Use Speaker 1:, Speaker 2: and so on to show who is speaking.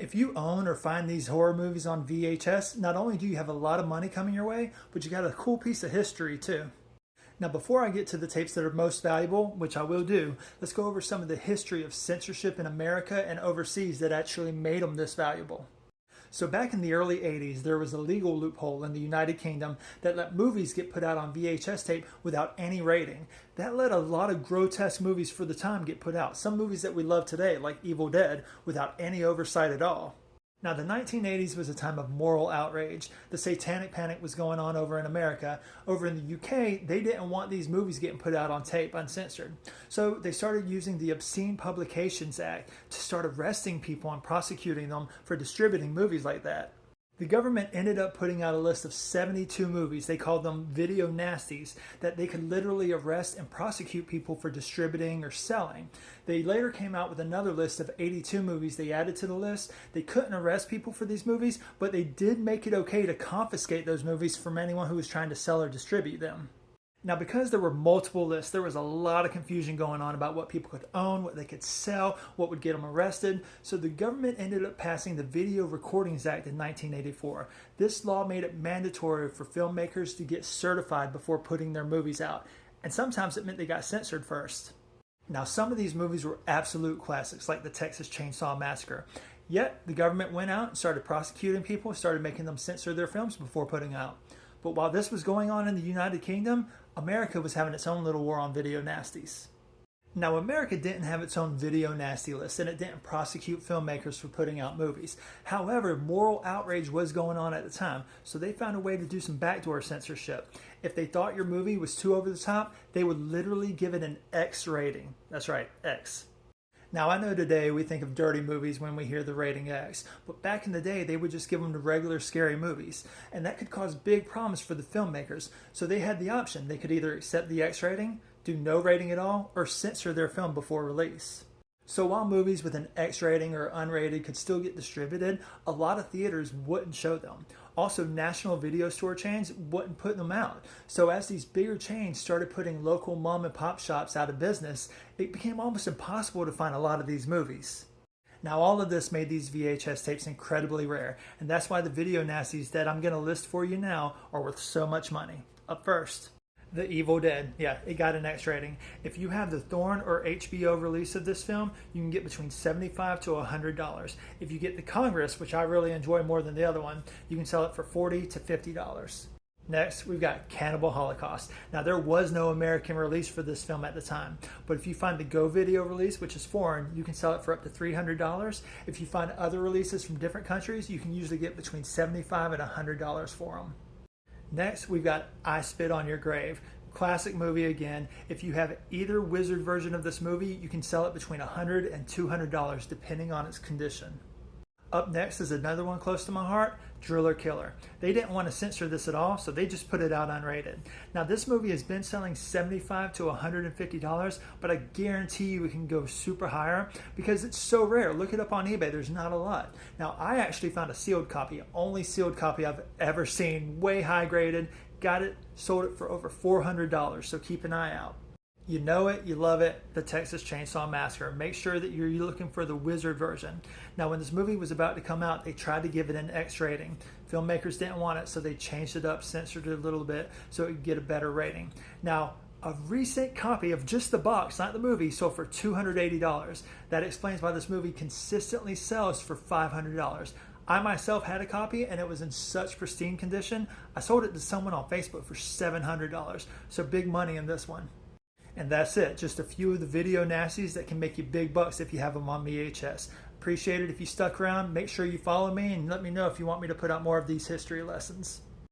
Speaker 1: If you own or find these horror movies on VHS, not only do you have a lot of money coming your way, but you got a cool piece of history too. Now, before I get to the tapes that are most valuable, which I will do, let's go over some of the history of censorship in America and overseas that actually made them this valuable. So back in the early 80s, there was a legal loophole in the United Kingdom that let movies get put out on VHS tape without any rating. That let a lot of grotesque movies for the time get put out. Some movies that we love today, like Evil Dead, without any oversight at all. Now, the 1980s was a time of moral outrage. The satanic panic was going on over in America. Over in the UK, they didn't want these movies getting put out on tape uncensored. So they started using the Obscene Publications Act to start arresting people and prosecuting them for distributing movies like that. The government ended up putting out a list of 72 movies, they called them video nasties, that they could literally arrest and prosecute people for distributing or selling. They later came out with another list of 82 movies they added to the list. They couldn't arrest people for these movies, but they did make it okay to confiscate those movies from anyone who was trying to sell or distribute them. Now, because there were multiple lists, there was a lot of confusion going on about what people could own, what they could sell, what would get them arrested. So the government ended up passing the Video Recordings Act in 1984. This law made it mandatory for filmmakers to get certified before putting their movies out. And sometimes it meant they got censored first. Now, some of these movies were absolute classics, like the Texas Chainsaw Massacre. Yet, the government went out and started prosecuting people, started making them censor their films before putting out. But while this was going on in the United Kingdom, America was having its own little war on video nasties. Now, America didn't have its own video nasty list, and it didn't prosecute filmmakers for putting out movies. However, moral outrage was going on at the time, so they found a way to do some backdoor censorship. If they thought your movie was too over the top, they would literally give it an X rating. That's right, X. Now, I know today we think of dirty movies when we hear the rating X, but back in the day they would just give them to regular scary movies, and that could cause big problems for the filmmakers. So they had the option. They could either accept the X rating, do no rating at all, or censor their film before release. So while movies with an X rating or unrated could still get distributed, a lot of theaters wouldn't show them. Also, national video store chains wouldn't put them out. So as these bigger chains started putting local mom and pop shops out of business, it became almost impossible to find a lot of these movies. Now, all of this made these VHS tapes incredibly rare, and that's why the video nasties that I'm going to list for you now are worth so much money. Up first, The Evil Dead. Yeah, it got an X rating. If you have the Thorn or HBO release of this film, you can get between $75 to $100. If you get the Congress, which I really enjoy more than the other one, you can sell it for $40 to $50. Next, we've got Cannibal Holocaust. Now, there was no American release for this film at the time, but if you find the Go Video release, which is foreign, you can sell it for up to $300. If you find other releases from different countries, you can usually get between $75 and $100 for them. Next, we've got I Spit on Your Grave. Classic movie again. If you have either Wizard version of this movie, you can sell it between $100 and $200 depending on its condition. Up next is another one close to my heart, Driller Killer. They didn't want to censor this at all, so they just put it out unrated. Now, this movie has been selling $75 to $150, but I guarantee you it can go super higher because it's so rare. Look it up on eBay. There's not a lot. Now, I actually found a sealed copy, only sealed copy I've ever seen, way high graded. Got it, sold it for over $400, so keep an eye out. You know it, you love it, the Texas Chainsaw Massacre. Make sure that you're looking for the Wizard version. Now, when this movie was about to come out, they tried to give it an X rating. Filmmakers didn't want it, so they changed it up, censored it a little bit, so it could get a better rating. Now, a recent copy of just the box, not the movie, sold for $280. That explains why this movie consistently sells for $500. I myself had a copy and it was in such pristine condition, I sold it to someone on Facebook for $700. So big money in this one. And that's it. Just a few of the video nasties that can make you big bucks if you have them on VHS. Appreciate it if you stuck around. Make sure you follow me and let me know if you want me to put out more of these history lessons.